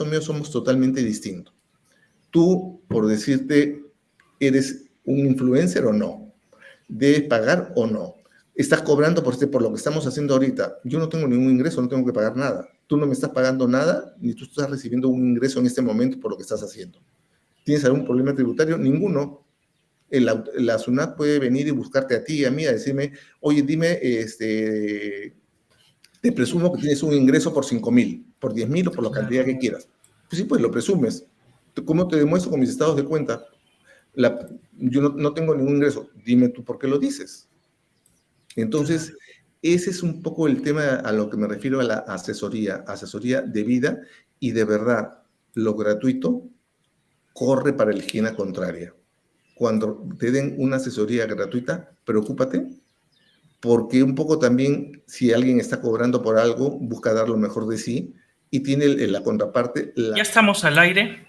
mío somos totalmente distintos. Tú, por decirte, ¿eres un influencer o no? ¿Debes pagar o no? ¿Estás cobrando por lo que estamos haciendo ahorita? Yo no tengo ningún ingreso, no tengo que pagar nada. Tú no me estás pagando nada, ni tú estás recibiendo un ingreso en este momento por lo que estás haciendo. ¿Tienes algún problema tributario? Ninguno. La SUNAT puede venir y buscarte a ti y a mí a decirme, oye, dime, te presumo que tienes un ingreso por 5,000, por 10,000 o por la cantidad que quieras. Pues sí, pues lo presumes. ¿Cómo te demuestro con mis estados de cuenta? Yo no tengo ningún ingreso. Dime tú por qué lo dices. Entonces, ese es un poco el tema a lo que me refiero a la asesoría debida y de verdad, lo gratuito corre para la esquina contraria. Cuando te den una asesoría gratuita, preocúpate, porque un poco también, si alguien está cobrando por algo, busca dar lo mejor de sí y tiene la contraparte. Ya estamos al aire.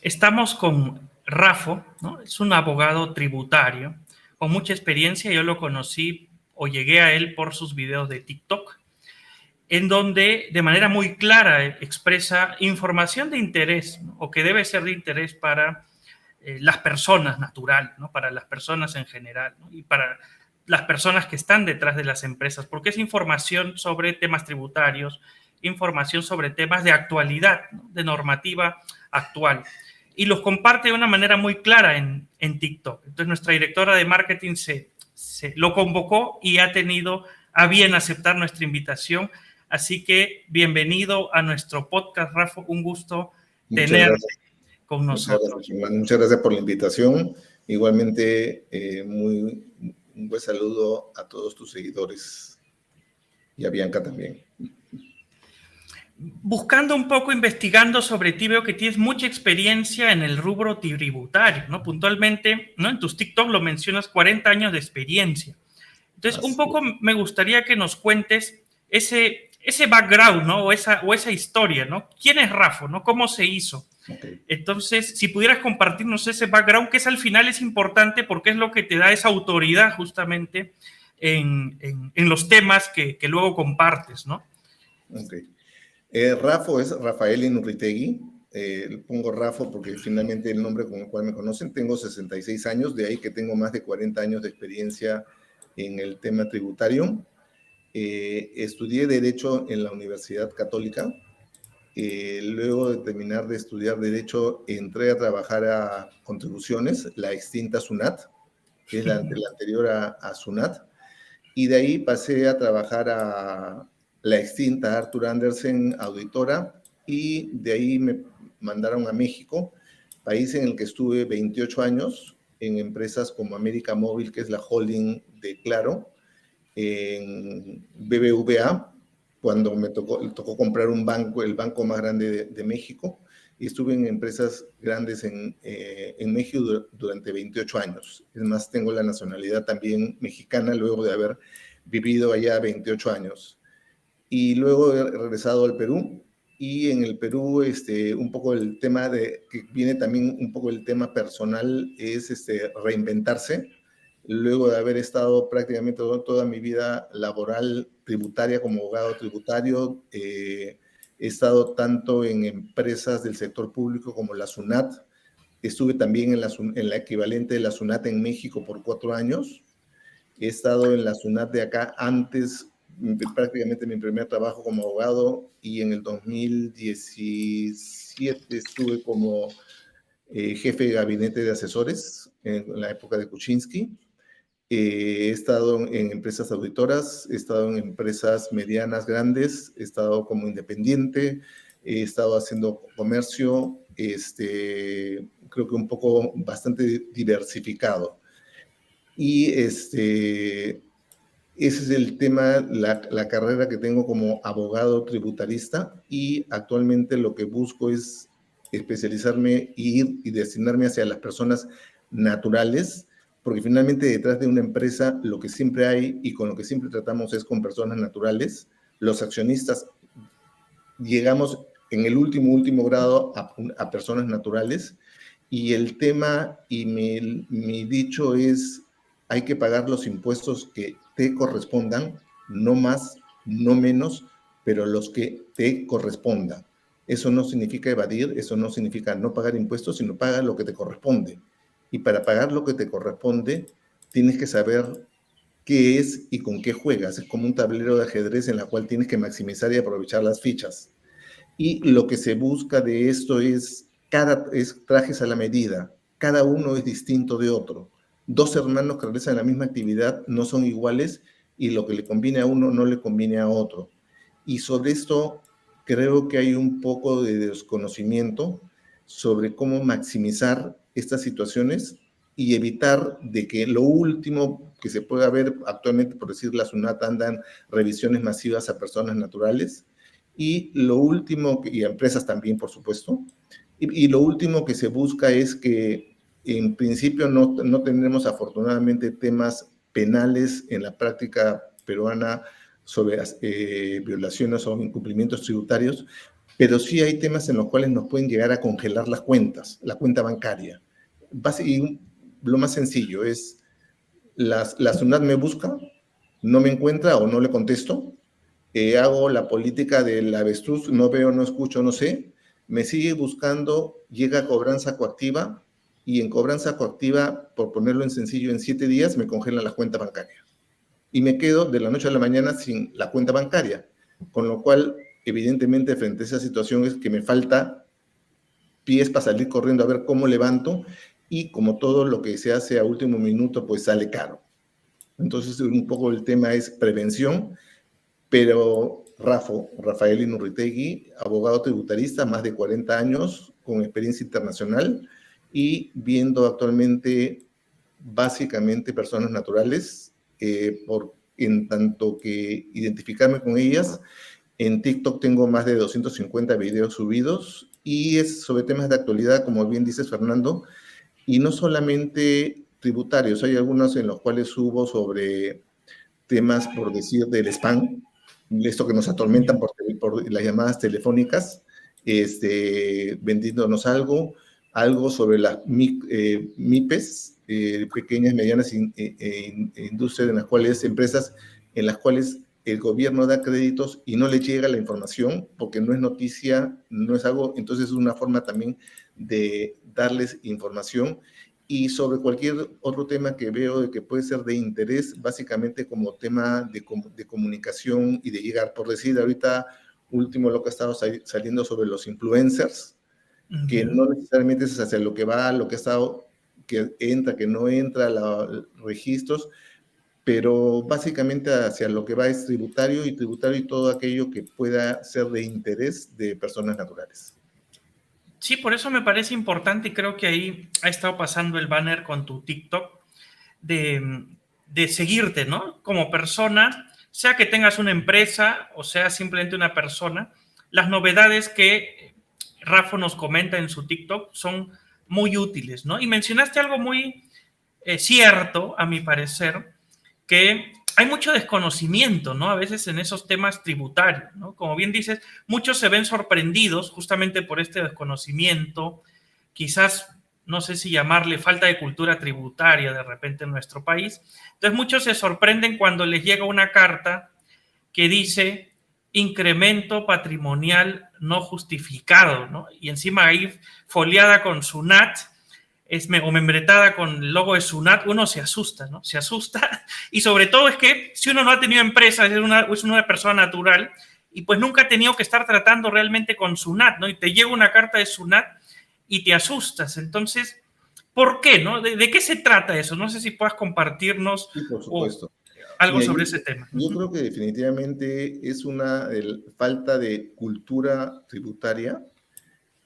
Estamos con Rafo, ¿no? Es un abogado tributario con mucha experiencia. Yo lo conocí o llegué a él por sus videos de TikTok, en donde de manera muy clara expresa información de interés, ¿no? O que debe ser de interés para las personas natural, ¿no? Para las personas en general, ¿no? Y para las personas que están detrás de las empresas, porque es información sobre temas tributarios, información sobre temas de actualidad, ¿no? De normativa actual. Y los comparte de una manera muy clara en TikTok. Entonces nuestra directora de marketing lo convocó y ha tenido a bien aceptar nuestra invitación. Así que bienvenido a nuestro podcast, Rafa. Un gusto tenerte con nosotros. Muchas gracias por la invitación. Igualmente, un buen saludo a todos tus seguidores y a Bianca también. Buscando un poco, investigando sobre ti, veo que tienes mucha experiencia en el rubro tributario, ¿no? Puntualmente, ¿no? En tus TikTok lo mencionas, 40 años de experiencia. Entonces, un poco me gustaría que nos cuentes ese background, ¿no? O esa historia, ¿no? ¿Quién es Rafa, ¿no? ¿Cómo se hizo? Okay. Entonces, si pudieras compartirnos ese background, que al final es importante porque es lo que te da esa autoridad justamente en los temas que luego compartes, ¿no? Ok. Rafo es Rafael Inurritegui. Pongo Rafo porque finalmente el nombre con el cual me conocen. Tengo 66 años, de ahí que tengo más de 40 años de experiencia en el tema tributario. Estudié Derecho en la Universidad Católica. Luego de terminar de estudiar Derecho, entré a trabajar a Contribuciones, la extinta SUNAT, que es la anterior a SUNAT. Y de ahí pasé a trabajar a la extinta Arthur Andersen Auditora, y de ahí me mandaron a México, país en el que estuve 28 años, en empresas como América Móvil, que es la holding de Claro, en BBVA, cuando me tocó comprar un banco, el banco más grande de México, y estuve en empresas grandes en México durante 28 años. Es más, tengo la nacionalidad también mexicana luego de haber vivido allá 28 años. Y luego he regresado al Perú, y en el Perú un poco el tema que viene también un poco el tema personal es reinventarse. Luego de haber estado prácticamente toda mi vida laboral tributaria como abogado tributario, he estado tanto en empresas del sector público como la SUNAT. Estuve también en la equivalente de la SUNAT en México por 4 años. He estado en la SUNAT de acá antes, prácticamente mi primer trabajo como abogado, y en el 2017 estuve como jefe de gabinete de asesores en la época de Kuczynski. He estado en empresas auditoras, he estado en empresas medianas, grandes, he estado como independiente, he estado haciendo comercio, creo que un poco bastante diversificado. Y ese es el tema, la carrera que tengo como abogado tributarista, y actualmente lo que busco es especializarme y destinarme hacia las personas naturales, porque finalmente detrás de una empresa lo que siempre hay y con lo que siempre tratamos es con personas naturales. Los accionistas llegamos en el último grado a personas naturales, y el tema y mi dicho es: hay que pagar los impuestos que te correspondan, no más, no menos, pero los que te correspondan. Eso no significa evadir, eso no significa no pagar impuestos, sino pagar lo que te corresponde. Y para pagar lo que te corresponde, tienes que saber qué es y con qué juegas. Es como un tablero de ajedrez en la cual tienes que maximizar y aprovechar las fichas. Y lo que se busca de esto es trajes a la medida. Cada uno es distinto de otro. Dos hermanos que realizan la misma actividad no son iguales y lo que le conviene a uno no le conviene a otro. Y sobre esto creo que hay un poco de desconocimiento sobre cómo maximizar estas situaciones y evitar de que lo último que se pueda ver actualmente, por decir, la SUNAT andan revisiones masivas a personas naturales, y lo último, y a empresas también, por supuesto, y lo último que se busca es que en principio no tendremos afortunadamente temas penales en la práctica peruana sobre violaciones o incumplimientos tributarios, pero sí hay temas en los cuales nos pueden llegar a congelar las cuentas, la cuenta bancaria. Y lo más sencillo es, la SUNAT me busca, no me encuentra o no le contesto, hago la política del avestruz, no veo, no escucho, no sé, me sigue buscando, llega a cobranza coactiva y en cobranza coactiva, por ponerlo en sencillo, en 7 días me congelan la cuenta bancaria. Y me quedo de la noche a la mañana sin la cuenta bancaria, con lo cual, evidentemente, frente a esa situación es que me falta pies para salir corriendo a ver cómo levanto y como todo lo que se hace a último minuto, pues sale caro. Entonces, un poco el tema es prevención, pero Rafael Inurritegui, abogado tributarista, más de 40 años, con experiencia internacional y viendo actualmente básicamente personas naturales, en tanto que identificarme con ellas. En TikTok tengo más de 250 videos subidos y es sobre temas de actualidad, como bien dices, Fernando, y no solamente tributarios, hay algunos en los cuales subo sobre temas, por decir, del spam, esto que nos atormentan por las llamadas telefónicas, vendiéndonos algo sobre las MIPES, pequeñas, medianas industrias, en las cuales, empresas en las cuales el gobierno da créditos y no le llega la información porque no es noticia, no es algo, entonces es una forma también de darles información. Y sobre cualquier otro tema que veo de que puede ser de interés, básicamente como tema de comunicación y de llegar, por decir ahorita último lo que ha estado saliendo sobre los influencers, que no necesariamente es hacia lo que va, lo que ha estado, que entra, que no entra, registros, pero básicamente hacia lo que va es tributario y todo aquello que pueda ser de interés de personas naturales. Sí, por eso me parece importante y creo que ahí ha estado pasando el banner con tu TikTok de seguirte, ¿no? Como persona, sea que tengas una empresa o sea simplemente una persona, las novedades que Rafa nos comenta en su TikTok son muy útiles, ¿no? Y mencionaste algo muy cierto, a mi parecer, que hay mucho desconocimiento, ¿no? A veces en esos temas tributarios, ¿no? Como bien dices, muchos se ven sorprendidos justamente por este desconocimiento, quizás, no sé si llamarle falta de cultura tributaria de repente en nuestro país. Entonces muchos se sorprenden cuando les llega una carta que dice incremento patrimonial no justificado, ¿no? Y encima ahí foliada con SUNAT, o membretada con el logo de SUNAT, uno se asusta, ¿no? Se asusta. Y sobre todo es que si uno no ha tenido empresa, es una persona natural, y pues nunca ha tenido que estar tratando realmente con SUNAT, ¿no? Y te llega una carta de SUNAT y te asustas. Entonces, ¿por qué, no? ¿De qué se trata eso? No sé si puedas compartirnos Sí, por supuesto. algo Mira, sobre ese tema. yo creo que definitivamente es una falta de cultura tributaria.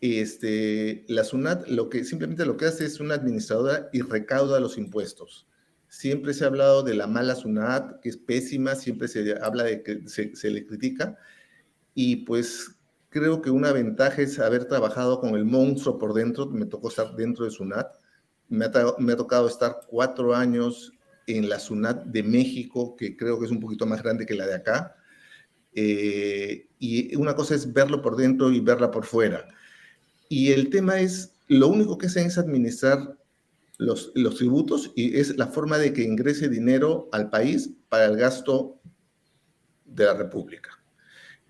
La SUNAT simplemente lo que hace es una administradora y recauda los impuestos. Siempre se ha hablado de la mala SUNAT, que es pésima, siempre se habla de que se le critica, y pues creo que una ventaja es haber trabajado con el monstruo por dentro. Me tocó estar dentro de SUNAT, me ha tocado estar 4 años en la SUNAT de México, que creo que es un poquito más grande que la de acá, y una cosa es verlo por dentro y verla por fuera. Y el tema es, lo único que hacen es administrar los tributos y es la forma de que ingrese dinero al país para el gasto de la República.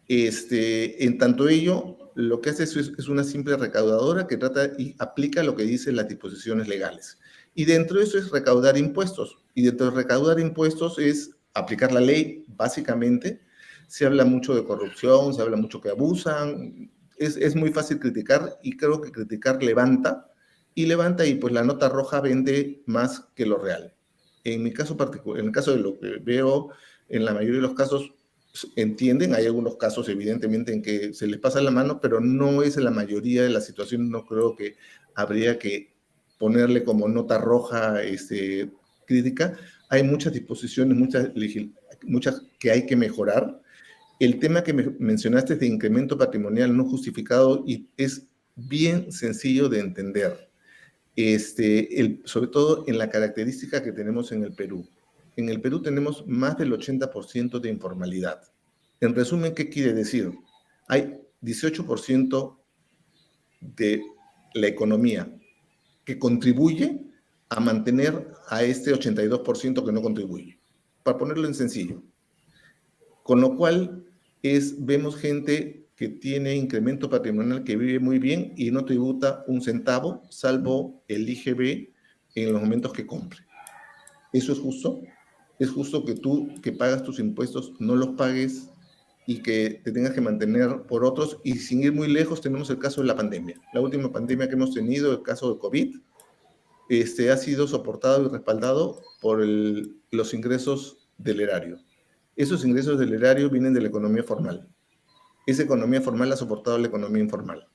En tanto ello, lo que hace es una simple recaudadora que trata y aplica lo que dicen las disposiciones legales. Y dentro de eso es recaudar impuestos. Y dentro de recaudar impuestos es aplicar la ley, básicamente. Se habla mucho de corrupción, se habla mucho que abusan. Es muy fácil criticar y creo que criticar levanta. Y levanta y pues la nota roja vende más que lo real. En mi caso particular, en el caso de lo que veo, en la mayoría de los casos entienden, hay algunos casos evidentemente en que se les pasa la mano, pero no es en la mayoría de las situaciones, no creo que habría que ponerle como nota roja crítica. Hay muchas disposiciones, muchas que hay que mejorar. El tema que mencionaste de incremento patrimonial no justificado y es bien sencillo de entender, sobre todo en la característica que tenemos en el Perú. En el Perú tenemos más del 80% de informalidad. En resumen, ¿qué quiere decir? Hay 18% de la economía que contribuye a mantener a este 82% que no contribuye, para ponerlo en sencillo. Con lo cual, vemos gente que tiene incremento patrimonial, que vive muy bien y no tributa un centavo, salvo el IGB en los momentos que compre. ¿Eso es justo? ¿Es justo que tú, que pagas tus impuestos, no los pagues y que te tengas que mantener por otros? Y sin ir muy lejos, tenemos el caso de la pandemia. La última pandemia que hemos tenido, el caso de COVID, ha sido soportado y respaldado por los ingresos del erario. Esos ingresos del erario vienen de la economía formal. Esa economía formal ha soportado la economía informal.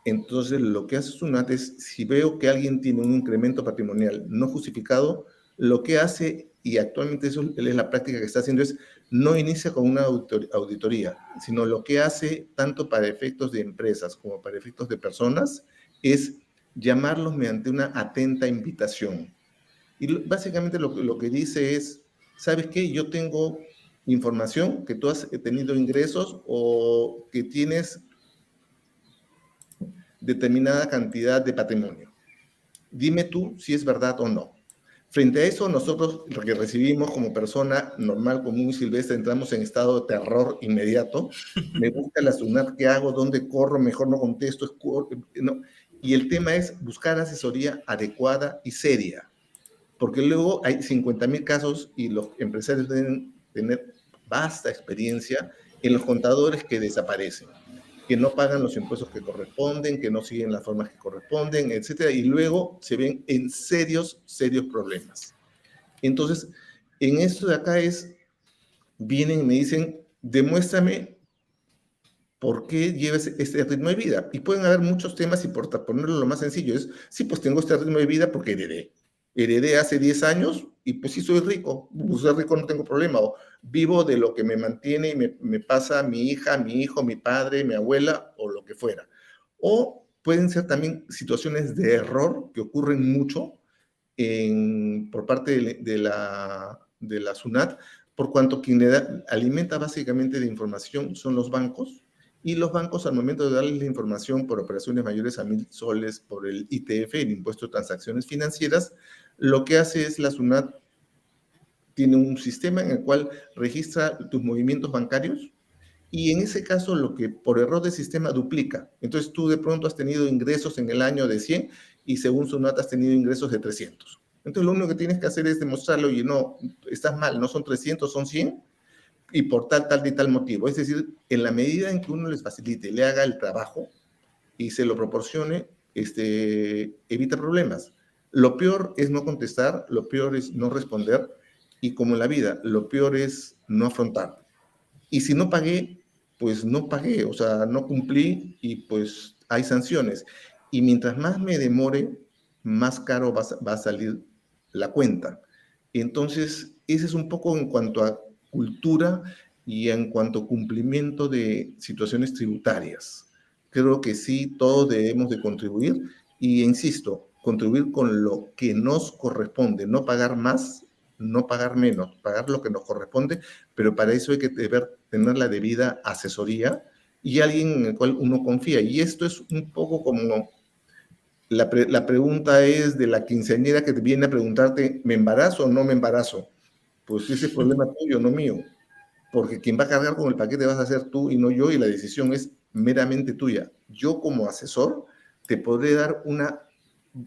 Entonces, lo que hace SUNAT es, si veo que alguien tiene un incremento patrimonial no justificado, lo que hace, y actualmente eso es la práctica que está haciendo, es no inicia con una auditoría, sino lo que hace, tanto para efectos de empresas como para efectos de personas, es llamarlos mediante una atenta invitación. Y básicamente lo que dice es, ¿sabes qué? Yo tengo información que tú has tenido ingresos o que tienes determinada cantidad de patrimonio. Dime tú si es verdad o no. Frente a eso, nosotros lo que recibimos como persona normal, común y silvestre, entramos en estado de terror inmediato. Me busca la SUNAT, ¿qué hago? ¿Dónde corro? Mejor no contesto. No. Y el tema es buscar asesoría adecuada y seria, porque luego hay 50,000 casos y los empresarios deben tener vasta experiencia en los contadores que desaparecen, que no pagan los impuestos que corresponden, que no siguen las formas que corresponden, etcétera, y luego se ven en serios problemas. Entonces, en esto de acá vienen y me dicen, demuéstrame por qué llevas este ritmo de vida. Y pueden haber muchos temas y por ponerlo lo más sencillo es, sí, pues tengo este ritmo de vida porque heredé. Heredé hace 10 años y pues sí soy rico. Pues soy rico, no tengo problema. O vivo de lo que me mantiene y me pasa mi hija, mi hijo, mi padre, mi abuela o lo que fuera. O pueden ser también situaciones de error que ocurren mucho por parte de la SUNAT, por cuanto quien alimenta básicamente de información son los bancos, y los bancos al momento de darles la información por operaciones mayores a 1,000 soles por el ITF, el Impuesto de Transacciones Financieras, lo que hace es la SUNAT tiene un sistema en el cual registra tus movimientos bancarios y en ese caso lo que por error de sistema duplica. Entonces tú de pronto has tenido ingresos en el año de 100 y según SUNAT has tenido ingresos de 300. Entonces lo único que tienes que hacer es demostrarlo, oye, no, estás mal, no son 300, son 100 y por tal y tal motivo. Es decir, en la medida en que uno les facilite, le haga el trabajo y se lo proporcione, evita problemas. Lo peor es no contestar, lo peor es no responder y como en la vida, lo peor es no afrontar. Y si no pagué, pues no pagué, o sea, no cumplí y pues hay sanciones. Y mientras más me demore, más caro va a salir la cuenta. Entonces, ese es un poco en cuanto a cultura y en cuanto a cumplimiento de situaciones tributarias. Creo que sí, todos debemos de contribuir y, insisto, contribuir con lo que nos corresponde, no pagar más, no pagar menos, pagar lo que nos corresponde, pero para eso hay que tener la debida asesoría y alguien en el cual uno confía. Y esto es un poco como la pregunta es de la quinceañera que te viene a preguntarte, ¿me embarazo o no me embarazo? Pues ese es problema tuyo, no mío, porque quien va a cargar con el paquete vas a ser tú y no yo, y la decisión es, meramente tuya. Yo como asesor te podré dar una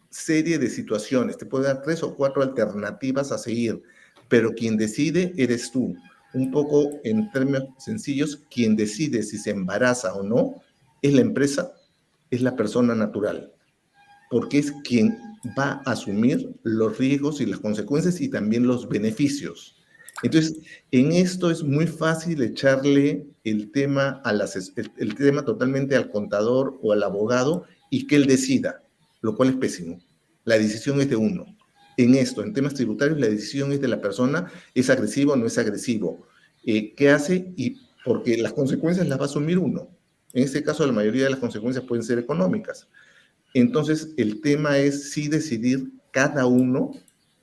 serie de situaciones, te puedo dar 3 o 4 alternativas a seguir, pero quien decide eres tú. Un poco en términos sencillos, quien decide si se embaraza o no es la empresa, es la persona natural, porque es quien va a asumir los riesgos y las consecuencias y también los beneficios. Entonces, en esto es muy fácil echarle el tema, el tema totalmente al contador o al abogado y que él decida, lo cual es pésimo. La decisión es de uno. En esto, en temas tributarios, la decisión es de la persona, es agresivo o no es agresivo, qué hace y porque las consecuencias las va a asumir uno. En este caso, la mayoría de las consecuencias pueden ser económicas. Entonces, el tema es sí decidir cada uno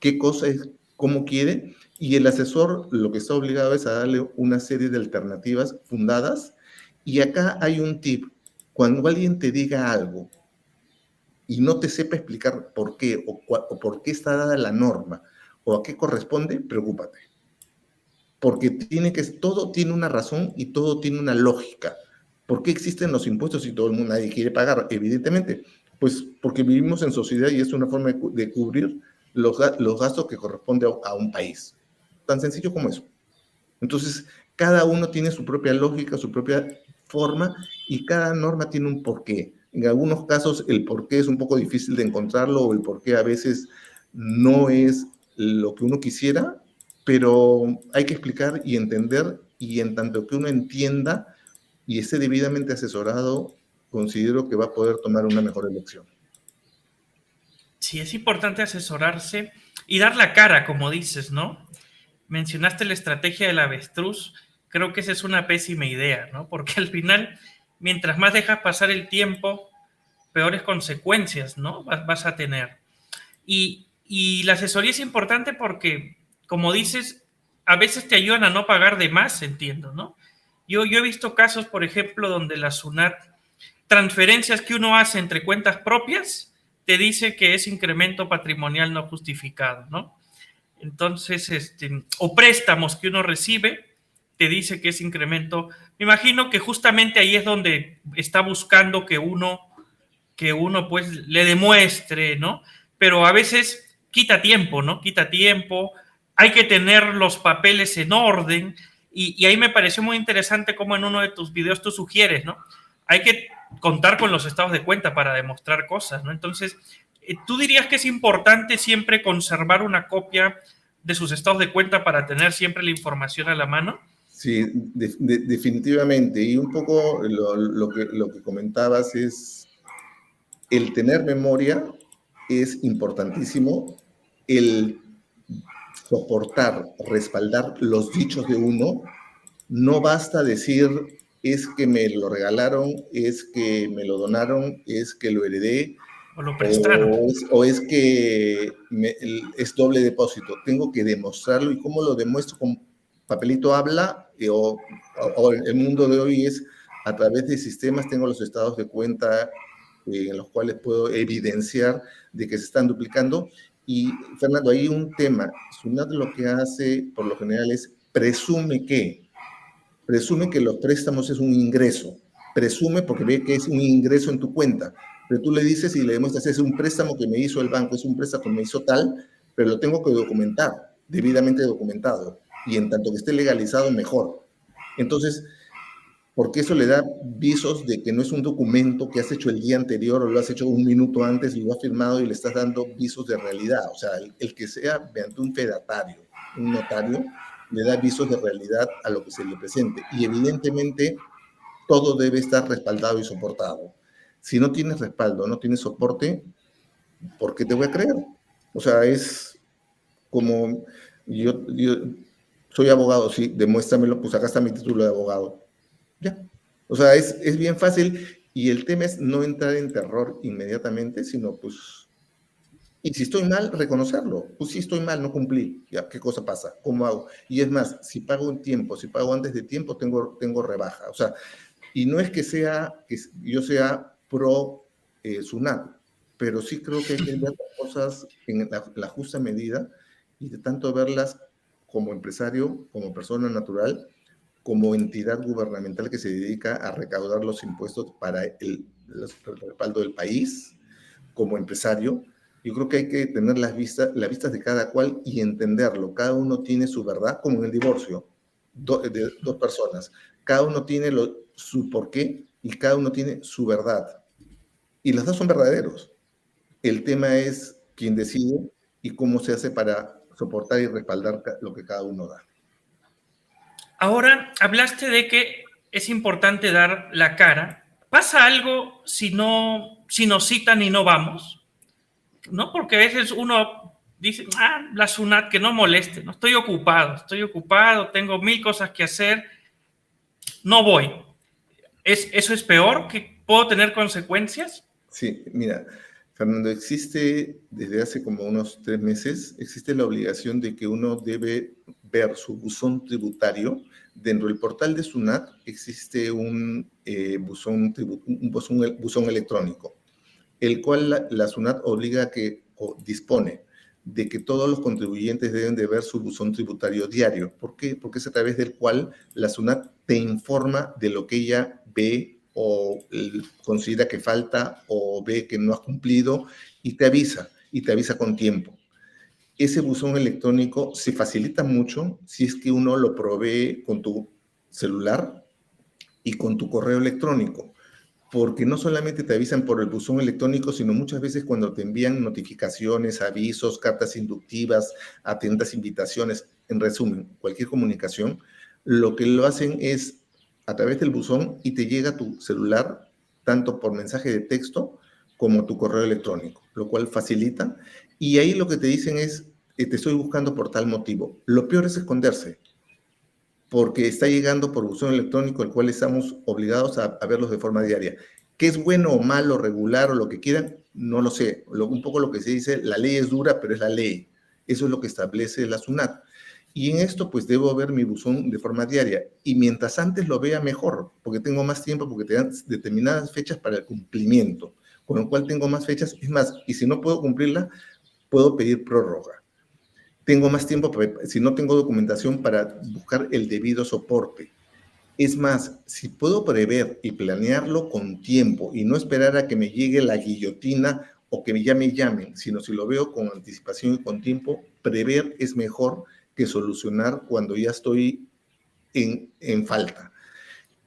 qué cosa es, cómo quiere, y el asesor lo que está obligado es a darle una serie de alternativas fundadas. Y acá hay un tip. Cuando alguien te diga algo y no te sepa explicar por qué o por qué está dada la norma o a qué corresponde, preocúpate. Porque todo tiene una razón y todo tiene una lógica. ¿Por qué existen los impuestos si todo el mundo nadie quiere pagar? Evidentemente, pues porque vivimos en sociedad y es una forma de cubrir los gastos que corresponde a un país. Tan sencillo como eso. Entonces, cada uno tiene su propia lógica, su propia forma y cada norma tiene un porqué. En algunos casos el porqué es un poco difícil de encontrarlo o el porqué a veces no es lo que uno quisiera, pero hay que explicar y entender y en tanto que uno entienda y esté debidamente asesorado, considero que va a poder tomar una mejor elección. Sí, es importante asesorarse y dar la cara, como dices, ¿no? Mencionaste la estrategia del avestruz, creo que esa es una pésima idea, ¿no? Porque al final, mientras más dejas pasar el tiempo, peores consecuencias, ¿no? Vas a tener. Y la asesoría es importante porque, como dices, a veces te ayudan a no pagar de más, entiendo, ¿no? Yo he visto casos, por ejemplo, donde la SUNAT, transferencias que uno hace entre cuentas propias, te dice que es incremento patrimonial no justificado, ¿no? Entonces, o préstamos que uno recibe, te dice que es incremento. Me imagino que justamente ahí es donde está buscando que uno pues le demuestre, ¿no? Pero a veces quita tiempo, ¿no? Quita tiempo, hay que tener los papeles en orden y ahí me pareció muy interesante cómo en uno de tus videos tú sugieres, ¿no? Hay que contar con los estados de cuenta para demostrar cosas, ¿no? Entonces, ¿tú dirías que es importante siempre conservar una copia de sus estados de cuenta para tener siempre la información a la mano? Sí, definitivamente. Y un poco lo que comentabas es el tener memoria es importantísimo, el soportar, respaldar los dichos de uno, no basta decir es que me lo regalaron, es que me lo donaron, es que lo heredé, ¿O lo prestaron? o es que es doble depósito. Tengo que demostrarlo y cómo lo demuestro con papelito habla o el mundo de hoy es a través de sistemas, tengo los estados de cuenta en los cuales puedo evidenciar de que se están duplicando. Y Fernando, hay un tema. SUNAT lo que hace por lo general es presume que los préstamos es un ingreso, presume porque ve que es un ingreso en tu cuenta, pero tú le dices y le demuestras es un préstamo que me hizo el banco, es un préstamo que me hizo tal, pero lo tengo que documentar, debidamente documentado, y en tanto que esté legalizado, mejor. Entonces, porque eso le da visos de que no es un documento que has hecho el día anterior o lo has hecho un minuto antes y lo has firmado y le estás dando visos de realidad. O sea, el que sea mediante un fedatario, un notario, le da visos de realidad a lo que se le presente. Y evidentemente todo debe estar respaldado y soportado. Si no tienes respaldo, no tienes soporte, ¿por qué te voy a creer? O sea, es como yo soy abogado, sí, demuéstramelo, pues acá está mi título de abogado. Ya. O sea, es bien fácil y el tema es no entrar en terror inmediatamente, sino pues, y si estoy mal, reconocerlo. Pues sí estoy mal, no cumplí. Ya, ¿qué cosa pasa? ¿Cómo hago? Y es más, si pago en tiempo, si pago antes de tiempo, tengo rebaja. O sea, y no es que yo sea pro SUNAT, pero sí creo que hay que ver las cosas en la justa medida y de tanto verlas como empresario, como persona natural, como entidad gubernamental que se dedica a recaudar los impuestos para el respaldo del país, como empresario, yo creo que hay que tener las vistas de cada cual y entenderlo. Cada uno tiene su verdad, como en el divorcio de dos personas. Cada uno tiene su porqué y cada uno tiene su verdad. Y los dos son verdaderos. El tema es quién decide y cómo se hace para soportar y respaldar lo que cada uno da. Ahora, hablaste de que es importante dar la cara. ¿Pasa algo si nos citan y no vamos? ¿No? Porque a veces uno dice, la SUNAT, que no moleste, no estoy ocupado, tengo 1000 cosas que hacer, no voy. ¿Eso es peor? ¿Que puedo tener consecuencias? Sí, mira, Fernando, existe desde hace como unos 3 meses, existe la obligación de que uno debe ver su buzón tributario. Dentro del portal de SUNAT existe un buzón electrónico, el cual la SUNAT obliga a que, o dispone de que todos los contribuyentes deben de ver su buzón tributario diario. ¿Por qué? Porque es a través del cual la SUNAT te informa de lo que ella ve o considera que falta o ve que no has cumplido y te avisa con tiempo. Ese buzón electrónico se facilita mucho si es que uno lo provee con tu celular y con tu correo electrónico, porque no solamente te avisan por el buzón electrónico, sino muchas veces cuando te envían notificaciones, avisos, cartas inductivas, atentas invitaciones, en resumen, cualquier comunicación, lo que lo hacen es a través del buzón y te llega a tu celular, tanto por mensaje de texto como tu correo electrónico, lo cual facilita. Y ahí lo que te dicen es, te estoy buscando por tal motivo. Lo peor es esconderse, porque está llegando por buzón electrónico, el cual estamos obligados a verlos de forma diaria. ¿Qué es bueno o malo, regular o lo que quieran? No lo sé. Un poco lo que se dice, la ley es dura, pero es la ley. Eso es lo que establece la SUNAT. Y en esto, pues, debo ver mi buzón de forma diaria. Y mientras antes lo vea, mejor, porque tengo más tiempo, porque te dan determinadas fechas para el cumplimiento, con lo cual tengo más fechas. Es más, y si no puedo cumplirla, puedo pedir prórroga. Tengo más tiempo, si no tengo documentación, para buscar el debido soporte. Es más, si puedo prever y planearlo con tiempo y no esperar a que me llegue la guillotina o que ya me llamen, sino si lo veo con anticipación y con tiempo, prever es mejor que solucionar cuando ya estoy en falta.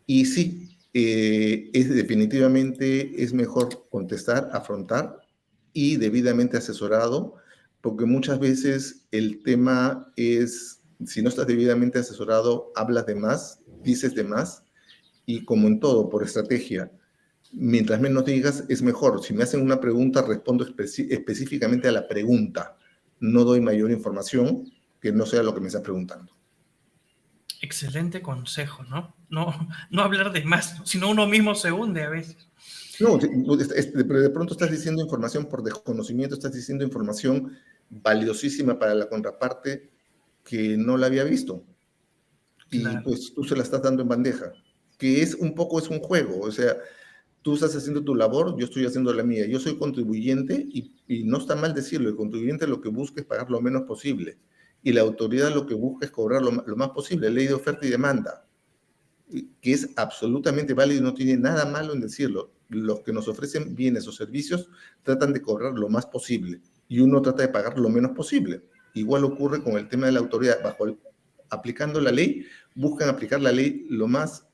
Y sí, definitivamente es mejor contestar, afrontar y debidamente asesorado, porque muchas veces el tema es, si no estás debidamente asesorado, hablas de más, dices de más, y como en todo, por estrategia, mientras menos digas, es mejor. Si me hacen una pregunta, respondo específicamente a la pregunta. No doy mayor información que no sea lo que me estás preguntando. Excelente consejo, ¿no? No hablar de más, sino uno mismo se hunde a veces. No, de pronto estás diciendo información por desconocimiento, estás diciendo información valiosísima para la contraparte que no la había visto. Y Claro. pues tú se la estás dando en bandeja, que es un juego, o sea, tú estás haciendo tu labor, yo estoy haciendo la mía. Yo soy contribuyente y no está mal decirlo, el contribuyente lo que busca es pagar lo menos posible y la autoridad lo que busca es cobrar lo más posible, ley de oferta y demanda, que es absolutamente válido y no tiene nada malo en decirlo. Los que nos ofrecen bienes o servicios tratan de cobrar lo más posible y uno trata de pagar lo menos posible. Igual ocurre con el tema de la autoridad. Aplicando la ley, buscan aplicar la ley lo más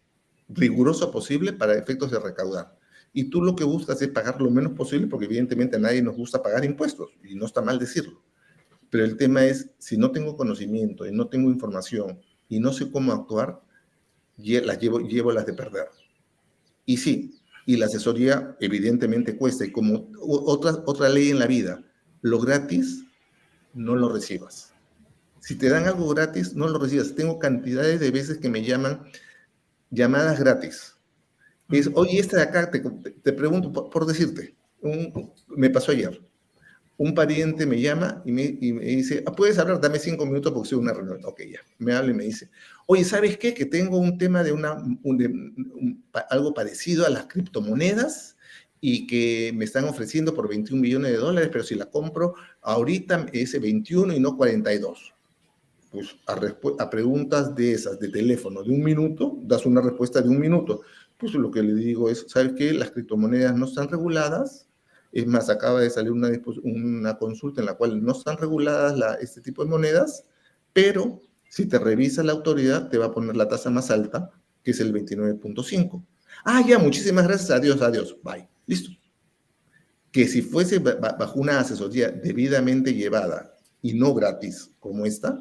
riguroso posible para efectos de recaudar. Y tú lo que buscas es pagar lo menos posible porque evidentemente a nadie nos gusta pagar impuestos y no está mal decirlo. Pero el tema es, si no tengo conocimiento y no tengo información y no sé cómo actuar, llevo las de perder. Y sí, y la asesoría evidentemente cuesta. Y como otra ley en la vida, lo gratis no lo recibas. Si te dan algo gratis, no lo recibas. Tengo cantidades de veces que me llaman llamadas gratis. Es, oye, de acá, te pregunto, por decirte, me pasó ayer. Un pariente me llama y me dice, ¿puedes hablar? Dame 5 minutos porque estoy en una reunión. Ok, ya. Me habla y me dice, oye, ¿sabes qué? Que tengo un tema de algo parecido a las criptomonedas y que me están ofreciendo por $21 millones, pero si la compro ahorita es 21 y no 42. Pues a preguntas de esas, de teléfono, de 1 minuto, das una respuesta de 1 minuto. Pues lo que le digo es, ¿sabes qué? Las criptomonedas no están reguladas. Es más, acaba de salir una consulta en la cual no están reguladas este tipo de monedas, pero si te revisa la autoridad, te va a poner la tasa más alta, que es el 29.5. Ah, ya, muchísimas gracias, adiós, adiós, bye. Listo. Que si fuese bajo una asesoría debidamente llevada y no gratis como esta,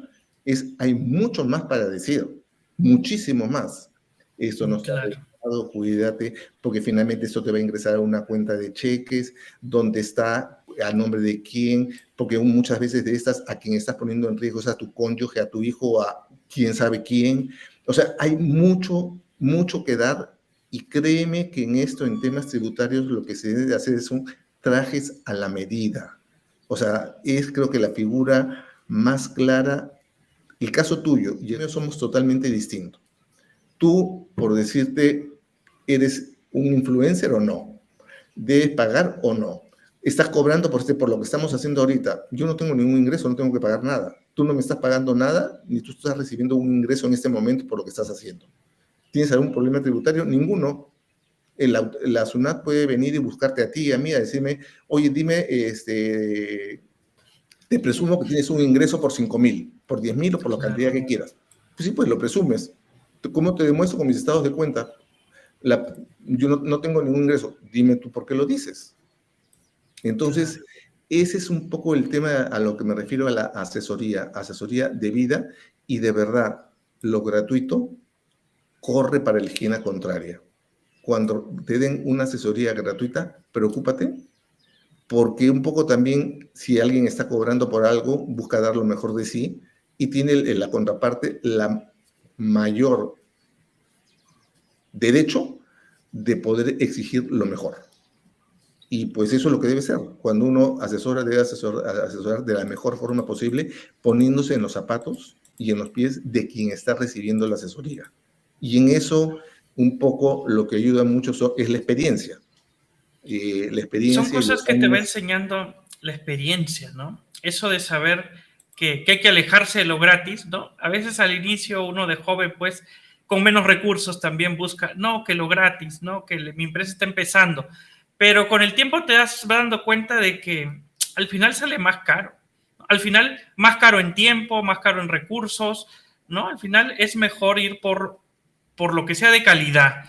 hay mucho más para decir, muchísimo más. Esto no está Claro. regulado, cuídate, porque finalmente esto te va a ingresar a una cuenta de cheques, donde está a nombre de quién, porque muchas veces de estas a quien estás poniendo en riesgo es a tu cónyuge, a tu hijo, a quién sabe quién. O sea, hay mucho, mucho que dar, y créeme que en esto, en temas tributarios, lo que se debe hacer es un trajes a la medida. O sea, es creo que la figura más clara. El caso tuyo y el mío somos totalmente distintos. Tú, por decirte, ¿eres un influencer o no? ¿Debes pagar o no? ¿Estás cobrando por lo que estamos haciendo ahorita? Yo no tengo ningún ingreso, no tengo que pagar nada. Tú no me estás pagando nada, ni tú estás recibiendo un ingreso en este momento por lo que estás haciendo. ¿Tienes algún problema tributario? Ninguno. La SUNAT puede venir y buscarte a ti y a mí, a decirme, oye, dime, te presumo que tienes un ingreso por 5,000, por 10,000 o por la cantidad que quieras. Pues sí, pues lo presumes. ¿Cómo te demuestro con mis estados de cuenta? Yo no tengo ningún ingreso. Dime tú por qué lo dices. Entonces, ese es un poco el tema a lo que me refiero a la asesoría debida, y de verdad, lo gratuito corre para la esquina contraria. Cuando te den una asesoría gratuita, preocúpate, porque un poco también, si alguien está cobrando por algo, busca dar lo mejor de sí, y tiene la contraparte la mayor derecho de poder exigir lo mejor. Y pues eso es lo que debe ser. Cuando uno asesora, debe asesorar de la mejor forma posible, poniéndose en los zapatos y en los pies de quien está recibiendo la asesoría. Y en eso, un poco lo que ayuda mucho es la experiencia. La Son experiencia y cosas los que te va años. enseñando la experiencia, ¿no? Eso de saber que hay que alejarse de lo gratis, ¿no? A veces al inicio uno de joven, pues, con menos recursos también busca, no, que lo gratis, ¿no? Que mi empresa está empezando. Pero con el tiempo te vas dando cuenta de que al final sale más caro. Al final, más caro en tiempo, más caro en recursos, ¿no? Al final es mejor ir por lo que sea de calidad.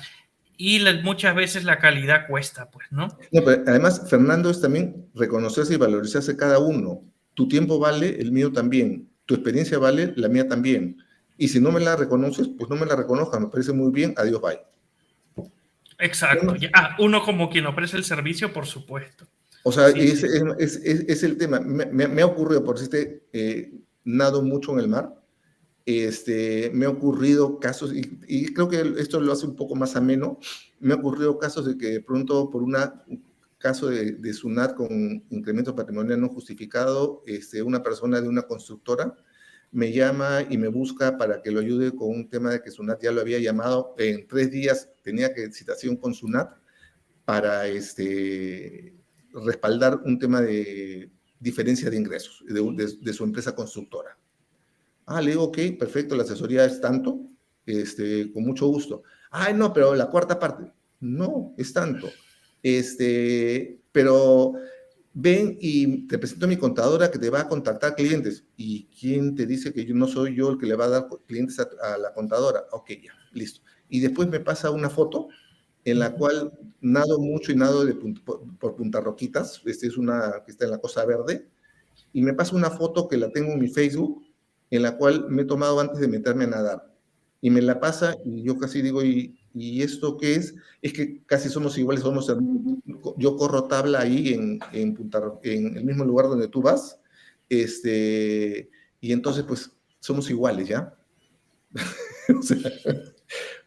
Y muchas veces la calidad cuesta, pues, ¿no? No, pero además, Fernando, es también reconocerse y valorizarse cada uno. Tu tiempo vale, el mío también. Tu experiencia vale, la mía también. Y si no me la reconoces, pues no me la reconozcas. Me parece muy bien. Adiós, bye. Exacto. Bueno, Uno como quien ofrece el servicio, por supuesto. o sea, Sí, sí. es el tema. Me ha ocurrido, por si nado mucho en el mar. Me ha ocurrido casos, y creo que esto lo hace un poco más ameno. Me ha ocurrido casos de que de pronto, por un caso de SUNAT con incremento patrimonial no justificado, una persona de una constructora me llama y me busca para que lo ayude con un tema de que SUNAT ya lo había llamado en 3 días, tenía que citación con SUNAT para respaldar un tema de diferencia de ingresos de su empresa constructora. Ah, le digo, ok, perfecto, la asesoría es tanto, con mucho gusto. Ay, no, pero la cuarta parte. No, es tanto. Pero ven y te presento a mi contadora que te va a contactar clientes. ¿Y quién te dice que yo no soy yo el que le va a dar clientes a la contadora? Ok, ya, listo. Y después me pasa una foto en la cual nado mucho y nado por Punta Roquitas. Es una que está en la Costa Verde, y me pasa una foto que la tengo en mi Facebook, en la cual me he tomado antes de meterme a nadar. Y me la pasa y yo casi digo, ¿y esto qué es? Es que casi somos iguales, yo corro tabla ahí en el mismo lugar donde tú vas, y entonces pues somos iguales, ¿ya? O sea,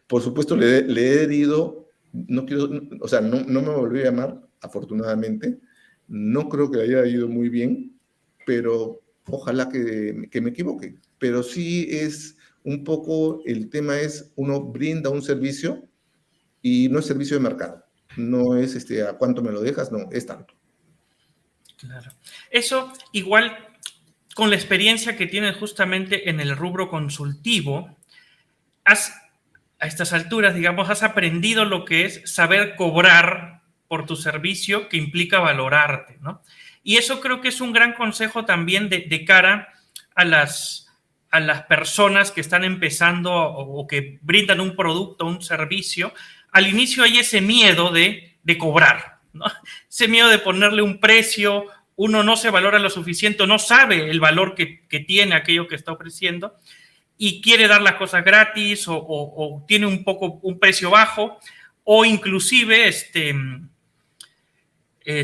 por supuesto le he herido, no quiero, o sea, no me volví a llamar, afortunadamente, no creo que le haya ido muy bien, pero ojalá que me equivoque. Pero sí es un poco, el tema es, uno brinda un servicio y no es servicio de mercado. No es a cuánto me lo dejas, no, es tanto. Claro. Eso igual con la experiencia que tienes justamente en el rubro consultivo, has, a estas alturas, digamos, has aprendido lo que es saber cobrar por tu servicio, que implica valorarte, ¿no? Y eso creo que es un gran consejo también de cara a las personas que están empezando o que brindan un producto, un servicio. Al inicio hay ese miedo de cobrar, ¿no? Ese miedo de ponerle un precio, uno no se valora lo suficiente, no sabe el valor que tiene aquello que está ofreciendo y quiere dar las cosas gratis o tiene un precio bajo o inclusive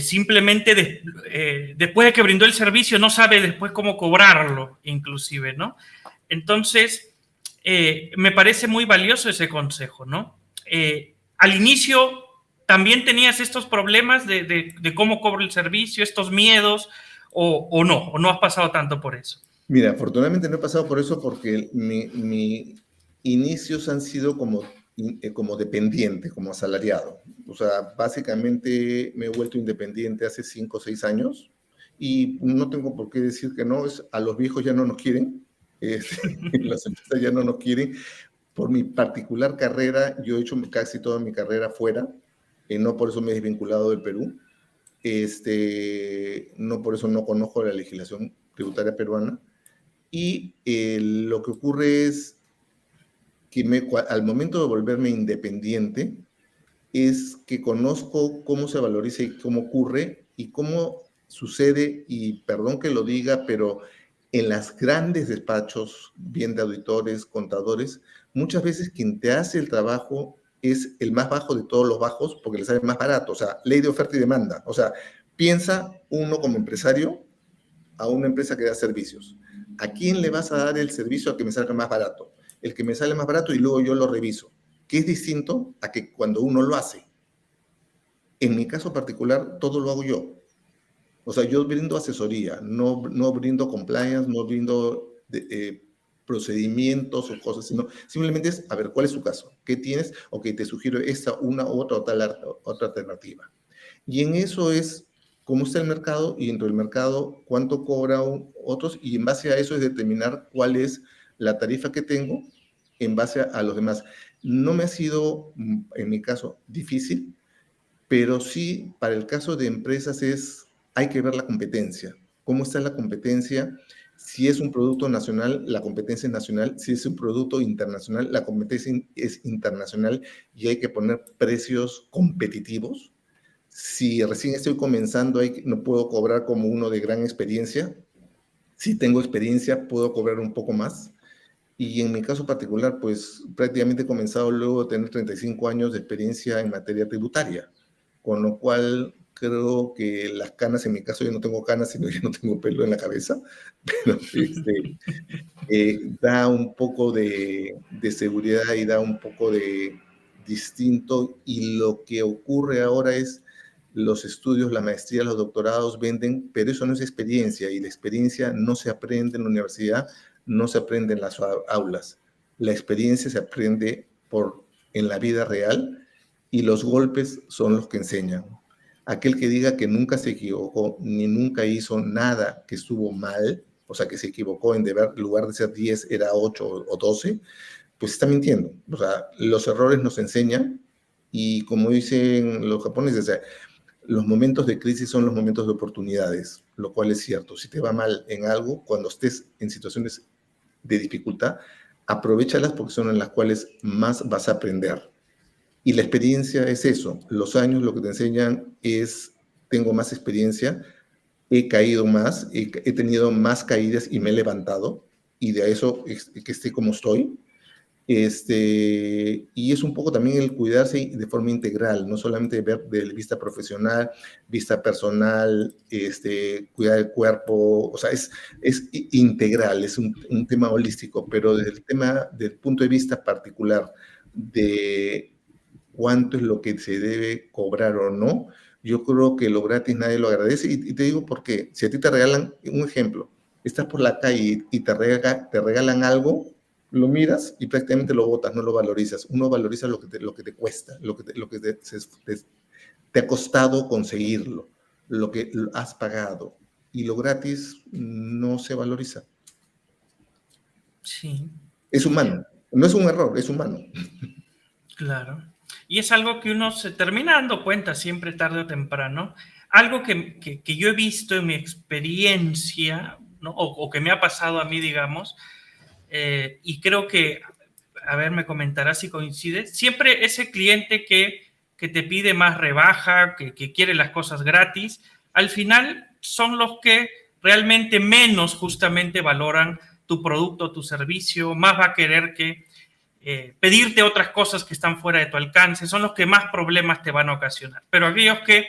simplemente después de que brindó el servicio no sabe después cómo cobrarlo inclusive, ¿no? Entonces, me parece muy valioso ese consejo, ¿no? Al inicio también tenías estos problemas de cómo cobro el servicio, estos miedos, o no has pasado tanto por eso. Mira, afortunadamente no he pasado por eso porque mi inicios han sido como dependiente, como asalariado. O sea, básicamente me he vuelto independiente hace 5 o 6 años y no tengo por qué decir que no, a los viejos ya no nos quieren, las empresas ya no nos quieren. Por mi particular carrera, yo he hecho casi toda mi carrera fuera, no por eso me he desvinculado del Perú, no por eso no conozco la legislación tributaria peruana. Y lo que ocurre es que al momento de volverme independiente, es que conozco cómo se valoriza y cómo ocurre y cómo sucede, y perdón que lo diga, pero en las grandes despachos, bien de auditores, contadores, muchas veces quien te hace el trabajo es el más bajo de todos los bajos porque le sale más barato. O sea, ley de oferta y demanda. O sea, piensa uno como empresario a una empresa que da servicios. ¿A quién le vas a dar el servicio a que me salga más barato? El que me sale más barato y luego yo lo reviso, que es distinto a que cuando uno lo hace. En mi caso particular, todo lo hago yo. O sea, yo brindo asesoría, no brindo compliance, no brindo procedimientos o cosas, sino simplemente es, a ver, ¿cuál es su caso? ¿Qué tienes? Ok, te sugiero esta, una u otra, otra alternativa. Y en eso es cómo está el mercado y dentro del mercado cuánto cobra otros y en base a eso es determinar cuál es la tarifa que tengo en base a los demás. No me ha sido, en mi caso, difícil, pero sí para el caso de empresas hay que ver la competencia. ¿Cómo está la competencia? Si es un producto nacional, la competencia es nacional. Si es un producto internacional, la competencia es internacional y hay que poner precios competitivos. Si recién estoy comenzando, no puedo cobrar como uno de gran experiencia. Si tengo experiencia, puedo cobrar un poco más. Y en mi caso particular, pues prácticamente he comenzado luego de tener 35 años de experiencia en materia tributaria, con lo cual creo que las canas, en mi caso yo no tengo canas, sino que no tengo pelo en la cabeza, pero da un poco de seguridad y da un poco de distinto. Y lo que ocurre ahora es los estudios, la maestría, los doctorados venden, pero eso no es experiencia y la experiencia no se aprende en la universidad, no se aprende en las aulas. La experiencia se aprende en la vida real y los golpes son los que enseñan. Aquel que diga que nunca se equivocó ni nunca hizo nada que estuvo mal, o sea, que se equivocó en lugar de ser 10 era 8 o 12, pues está mintiendo. O sea, los errores nos enseñan y como dicen los japoneses, o sea, los momentos de crisis son los momentos de oportunidades, lo cual es cierto. Si te va mal en algo, cuando estés en situaciones de dificultad, aprovéchalas porque son en las cuales más vas a aprender. Y la experiencia es eso. Los años lo que te enseñan es, tengo más experiencia, he caído más, he tenido más caídas y me he levantado, y de eso es que esté como estoy. Y es un poco también el cuidarse de forma integral, no solamente ver de vista profesional, vista personal, cuidar el cuerpo, o sea, es integral, es un tema holístico, pero desde del punto de vista particular de cuánto es lo que se debe cobrar o no, yo creo que lo gratis nadie lo agradece, y te digo por qué. Si a ti te regalan, un ejemplo, estás por la calle y te regalan algo, lo miras y prácticamente lo botas, no lo valorizas. Uno valoriza lo que te cuesta, lo que te ha costado conseguirlo, lo que has pagado. y lo gratis no se valoriza. Sí, Es humano, no es un error, es humano. claro. Y es algo que uno se termina dando cuenta siempre tarde o temprano. Algo que yo he visto en mi experiencia, ¿no? O que me ha pasado a mí, digamos, y creo que, a ver, me comentarás si coincide, siempre ese cliente que te pide más rebaja, que quiere las cosas gratis, al final son los que realmente menos justamente valoran tu producto, tu servicio, más va a querer que pedirte otras cosas que están fuera de tu alcance, son los que más problemas te van a ocasionar. Pero aquellos que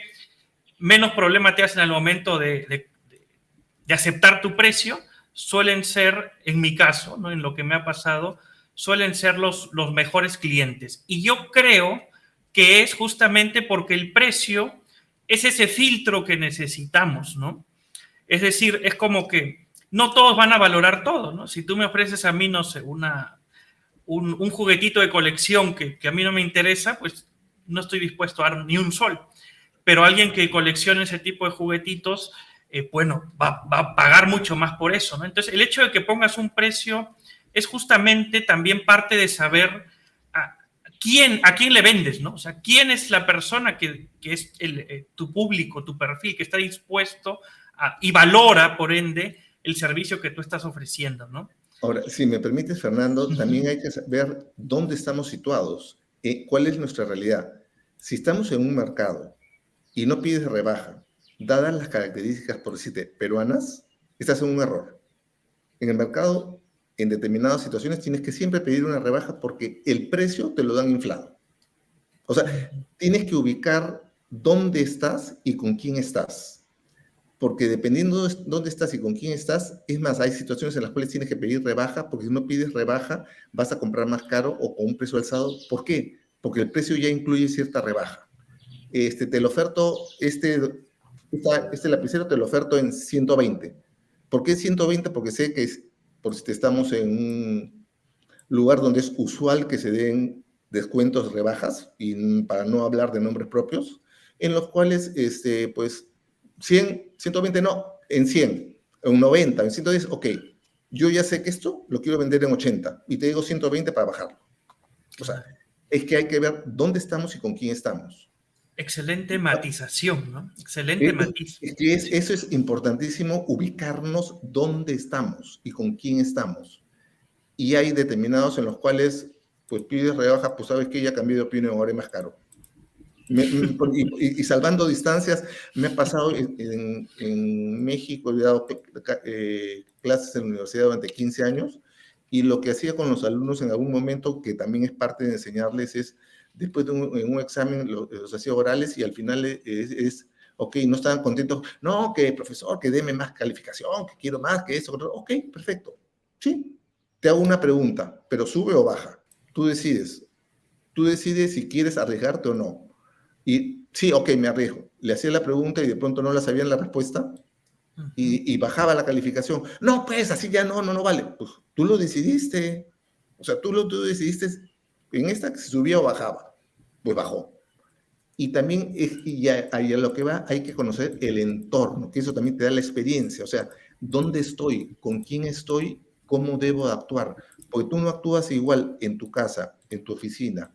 menos problemas te hacen al momento de aceptar tu precio, suelen ser, en mi caso, ¿no? En lo que me ha pasado, suelen ser los mejores clientes. Y yo creo que es justamente porque el precio es ese filtro que necesitamos, ¿no? Es decir, es como que no todos van a valorar todo, ¿no? Si tú me ofreces a mí, no sé, un juguetito de colección que a mí no me interesa, pues no estoy dispuesto a dar ni un sol. Pero alguien que coleccione ese tipo de juguetitos, bueno, va a pagar mucho más por eso, ¿no? Entonces, el hecho de que pongas un precio es justamente también parte de saber a quién le vendes, ¿no? O sea, quién es la persona que es tu público, tu perfil, que está dispuesto y valora, por ende, el servicio que tú estás ofreciendo, ¿no? Ahora, si me permites, Fernando, también Uh-huh. hay que ver dónde estamos situados, cuál es nuestra realidad. Si estamos en un mercado y no pides rebaja, dadas las características, por decirte, peruanas, estás en un error. En el mercado, en determinadas situaciones, tienes que siempre pedir una rebaja porque el precio te lo dan inflado. O sea, tienes que ubicar dónde estás y con quién estás. Porque dependiendo de dónde estás y con quién estás, es más, hay situaciones en las cuales tienes que pedir rebaja, porque si no pides rebaja, vas a comprar más caro o con un precio alzado. ¿Por qué? Porque el precio ya incluye cierta rebaja. Te lo oferto, este lapicero te lo oferto en 120. ¿Por qué 120? Porque sé que por si estamos en un lugar donde es usual que se den descuentos, rebajas, y para no hablar de nombres propios, en los cuales, pues, 100, 120 no, en 100, en 90, en 110, ok, yo ya sé que esto lo quiero vender en 80 y te digo 120 para bajarlo. O sea, Claro. es que hay que ver dónde estamos y con quién estamos. Excelente matización, ¿no? Excelente matiz. Sí. Eso es importantísimo, ubicarnos dónde estamos y con quién estamos. Y hay determinados en los cuales, pues pides rebaja, pues sabes que ya cambié de opinión, ahora es más caro. Y salvando distancias, me ha pasado en México, he dado clases en la universidad durante 15 años, y lo que hacía con los alumnos en algún momento, que también es parte de enseñarles, es, después de un examen, los hacía orales, y al final ok, no estaban contentos, no, que profesor, que deme más calificación, que quiero más, que eso, ok, perfecto, sí, te hago una pregunta, pero sube o baja, tú decides si quieres arriesgarte o no. Y sí, ok, me arriesgo. Le hacía la pregunta y de pronto no la sabían la respuesta y bajaba la calificación. No, pues así ya no, no vale. Pues tú lo decidiste. O sea, tú decidiste en esta que se subía o bajaba. Pues bajó. Y también, y ahí a lo que va, hay que conocer el entorno, que eso también te da la experiencia. O sea, ¿dónde estoy? ¿Con quién estoy? ¿Cómo debo actuar? Porque tú no actúas igual en tu casa, en tu oficina,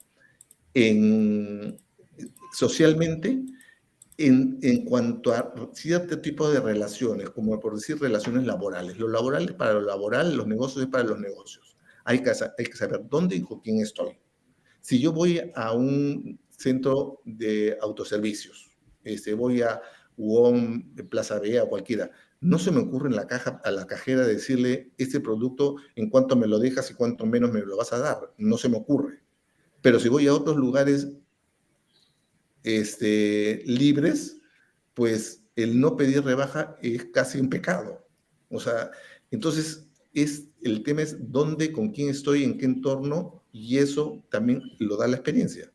en, socialmente, en cuanto a cierto tipo de relaciones, como por decir relaciones laborales. Lo laboral es para lo laboral, los negocios es para los negocios. Hay que saber dónde y con quién estoy. Si yo voy a un centro de autoservicios, voy a UOM, Plaza Vea, o cualquiera, no se me ocurre en la caja, a la cajera decirle este producto en cuánto me lo dejas y cuánto menos me lo vas a dar. No se me ocurre. Pero si voy a otros lugares libres, pues el no pedir rebaja es casi un pecado. O sea, entonces el tema es dónde, con quién estoy, en qué entorno, y eso también lo da la experiencia.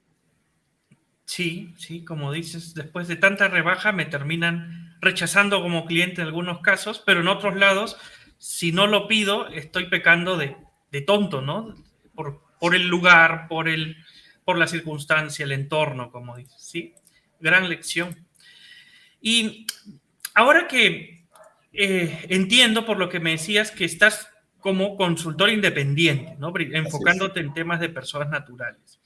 Sí, sí, como dices, después de tanta rebaja me terminan rechazando como cliente en algunos casos, pero en otros lados, si no lo pido, estoy pecando de tonto, ¿no? Por el lugar, por la circunstancia, el entorno, como dices, ¿sí? Gran lección. Y ahora que entiendo por lo que me decías que estás como consultor independiente, ¿no? Así es. Enfocándote en temas de personas naturales.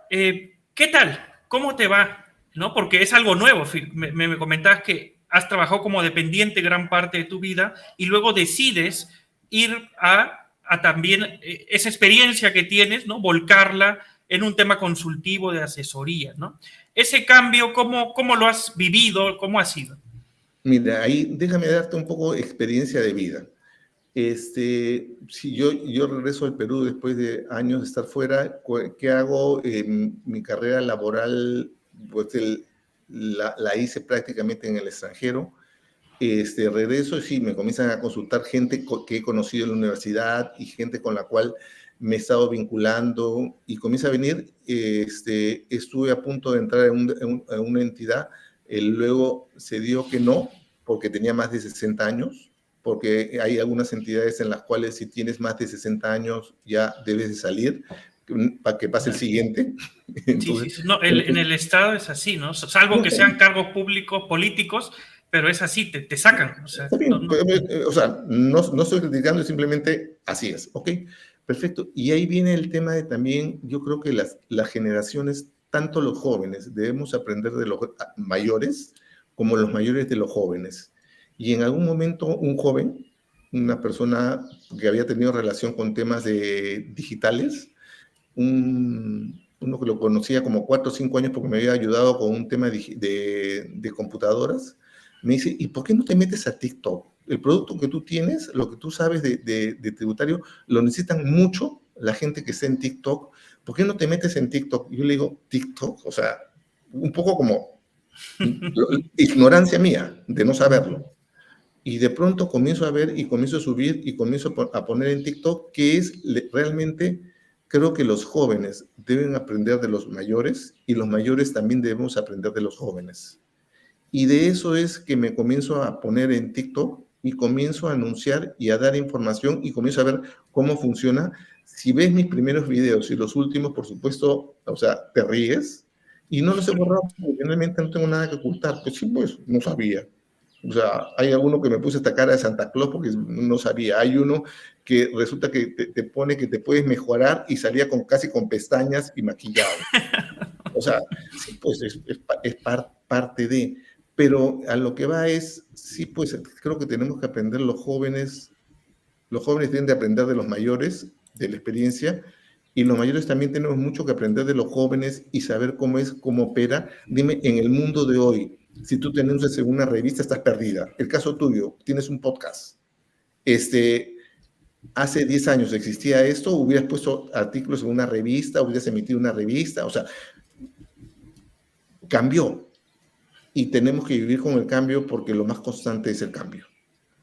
¿Qué tal? ¿Cómo te va? ¿No? Porque es algo nuevo. Me comentabas que has trabajado como dependiente gran parte de tu vida y luego decides ir a también esa experiencia que tienes, ¿no? Volcarla en un tema consultivo de asesoría, ¿no? Ese cambio, ¿cómo lo has vivido? ¿Cómo ha sido? Mira, ahí déjame darte un poco de experiencia de vida. Si yo regreso al Perú después de años de estar fuera, ¿qué hago? Mi carrera laboral, pues la hice prácticamente en el extranjero. Regreso y sí, me comienzan a consultar gente que he conocido en la universidad y gente con la cual me he estado vinculando y comienza a venir. Estuve a punto de entrar en una entidad, luego se dio que no, porque tenía más de 60 años, porque hay algunas entidades en las cuales si tienes más de 60 años ya debes de salir para que pase el siguiente. Sí, sí, Entonces, sí. No, en el Estado es así, ¿no? Salvo no que sé. sean cargos públicos, políticos, pero es así, te sacan. O sea, Está bien, o sea, no estoy criticando, simplemente así es, ¿ok? Perfecto. Y ahí viene el tema de también, yo creo que las generaciones, tanto los jóvenes, debemos aprender de los mayores como los mayores de los jóvenes. Y en algún momento un joven, una persona que había tenido relación con temas de digitales, uno que lo conocía como 4 o 5 años porque me había ayudado con un tema de computadoras, me dice, ¿y por qué no te metes a TikTok? El producto que tú tienes, lo que tú sabes de tributario, lo necesitan mucho la gente que está en TikTok. ¿Por qué no te metes en TikTok? Yo le digo, ¿TikTok? O sea, un poco como ignorancia mía de no saberlo. Y de pronto comienzo a ver y comienzo a subir y comienzo a poner en TikTok que es realmente, creo que los jóvenes deben aprender de los mayores y los mayores también debemos aprender de los jóvenes. Y de eso es que me comienzo a poner en TikTok y comienzo a anunciar y a dar información y comienzo a ver cómo funciona. Si ves mis primeros videos y los últimos, por supuesto, o sea, te ríes y no los he borrado porque realmente no tengo nada que ocultar. Pues sí, pues no sabía. O sea, hay alguno que me puse esta cara de Santa Claus porque no sabía. Hay uno que resulta que te pone que te puedes mejorar y salía casi con pestañas y maquillado. O sea, sí, pues es parte de. Pero a lo que va es, sí, pues creo que tenemos que aprender los jóvenes tienen que aprender de los mayores, de la experiencia, y los mayores también tenemos mucho que aprender de los jóvenes y saber cómo es, cómo opera. Dime, en el mundo de hoy, si tú tienes una revista, estás perdida. El caso tuyo, tienes un podcast. Hace 10 años existía esto, hubieras puesto artículos en una revista, hubieras emitido una revista, o sea, cambió. Y tenemos que vivir con el cambio porque lo más constante es el cambio.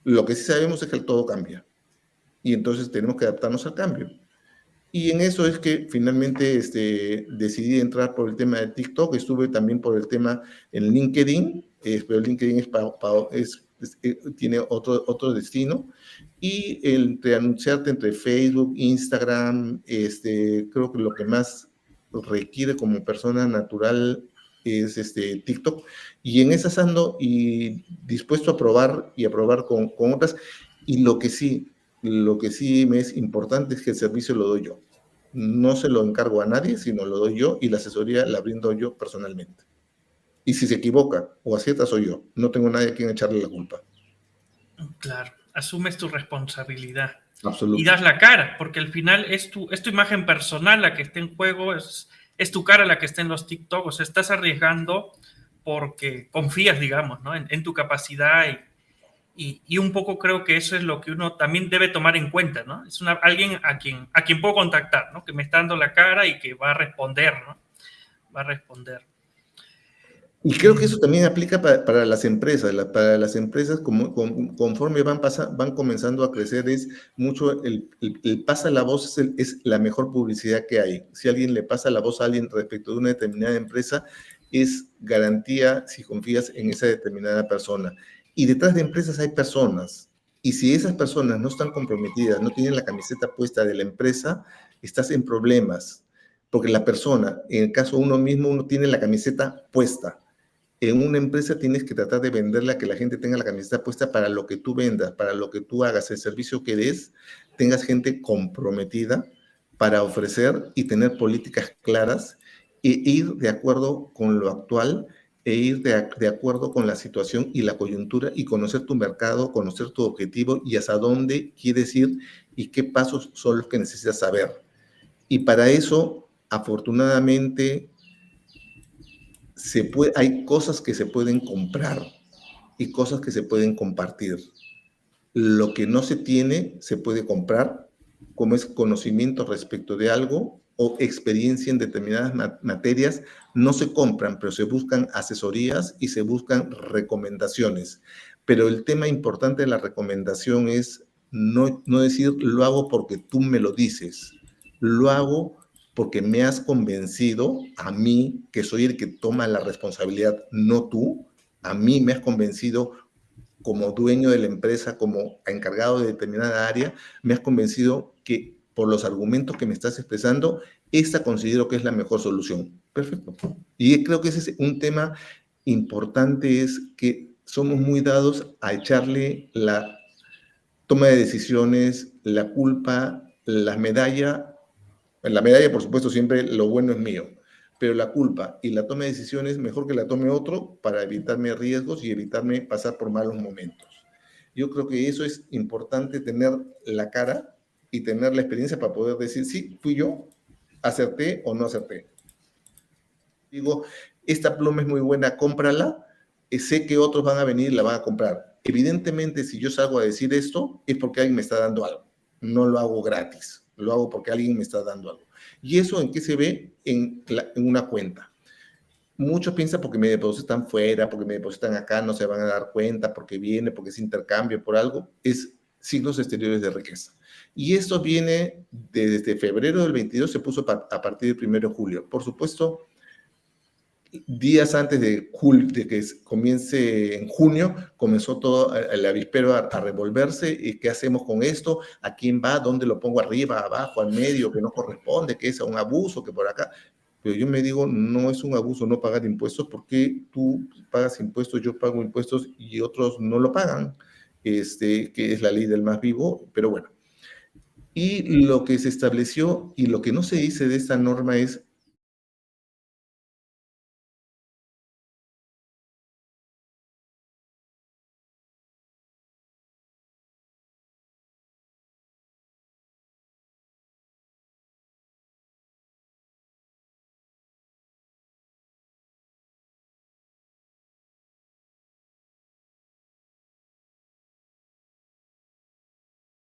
Lo que sí sabemos es que todo cambia. Y entonces tenemos que adaptarnos al cambio. Y en eso es que finalmente decidí entrar por el tema de TikTok, estuve también por el tema en LinkedIn, pero LinkedIn tiene otro destino, y entre anunciarte entre Facebook, Instagram, creo que lo que más requiere como persona natural es TikTok, y en esas ando y dispuesto a probar y a probar con otras, y lo que sí me es importante es que el servicio lo doy yo. No se lo encargo a nadie, sino lo doy yo y la asesoría la brindo yo personalmente. Y si se equivoca o acierta, soy yo. No tengo nadie a quien echarle la culpa. Claro, asumes tu responsabilidad y Absoluto. das la cara, porque al final es tu imagen personal la que está en juego, es tu cara la que está en los TikTok, o sea, estás arriesgando porque confías, digamos, ¿no? En tu capacidad y un poco creo que eso es lo que uno también debe tomar en cuenta, ¿no? Es alguien a quien puedo contactar, ¿no? Que me está dando la cara y que va a responder, ¿no? Va a responder. Y creo que eso también aplica para las empresas. Para las empresas, conforme van comenzando a crecer, es mucho el pasa la voz es la mejor publicidad que hay. Si alguien le pasa la voz a alguien respecto de una determinada empresa, es garantía si confías en esa determinada persona. Y detrás de empresas hay personas. Y si esas personas no están comprometidas, no tienen la camiseta puesta de la empresa, estás en problemas. Porque la persona, en el caso de uno mismo, uno tiene la camiseta puesta En una empresa tienes que tratar de venderla, que la gente tenga la camiseta puesta para lo que tú vendas, para lo que tú hagas, el servicio que des, tengas gente comprometida para ofrecer y tener políticas claras e ir de acuerdo con lo actual e ir de acuerdo con la situación y la coyuntura y conocer tu mercado, conocer tu objetivo y hasta dónde quieres ir y qué pasos son los que necesitas saber. Y para eso, afortunadamente, hay cosas que se pueden comprar y cosas que se pueden compartir. Lo que no se tiene se puede comprar, como es conocimiento respecto de algo o experiencia en determinadas materias, no se compran, pero se buscan asesorías y se buscan recomendaciones. Pero el tema importante de la recomendación es no decir lo hago porque tú me lo dices, lo hago porque me has convencido a mí, que soy el que toma la responsabilidad, no tú, a mí me has convencido como dueño de la empresa, como encargado de determinada área, me has convencido que por los argumentos que me estás expresando, esta considero que es la mejor solución. Perfecto. Y creo que ese es un tema importante, es que somos muy dados a echarle la toma de decisiones, la culpa, la medalla, por supuesto, siempre lo bueno es mío, pero la culpa y la toma de decisiones, mejor que la tome otro para evitarme riesgos y evitarme pasar por malos momentos. Yo creo que eso es importante, tener la cara y tener la experiencia para poder decir, sí, fui yo, acerté o no acerté. Digo, esta pluma es muy buena, cómprala, sé que otros van a venir y la van a comprar. Evidentemente, si yo salgo a decir esto, es porque alguien me está dando algo. No lo hago gratis, lo hago porque alguien me está dando algo. ¿Y eso en qué se ve? En una cuenta. Muchos piensan porque me depositan fuera, porque me depositan acá, no se van a dar cuenta, porque viene, porque es intercambio, por algo. Es signos exteriores de riqueza. Y esto viene desde febrero del 22, se puso a partir del 1 de julio. Por supuesto, días antes de que comience en junio, comenzó todo el avispero a revolverse. ¿Y qué hacemos con esto? ¿A quién va? ¿Dónde lo pongo? ¿Arriba, abajo, al medio? ¿Que no corresponde? ¿Que es un abuso? ¿Que por acá? Pero yo me digo, no es un abuso no pagar impuestos, porque tú pagas impuestos, yo pago impuestos y otros no lo pagan, que es la ley del más vivo, pero bueno. Y lo que se estableció y lo que no se dice de esta norma es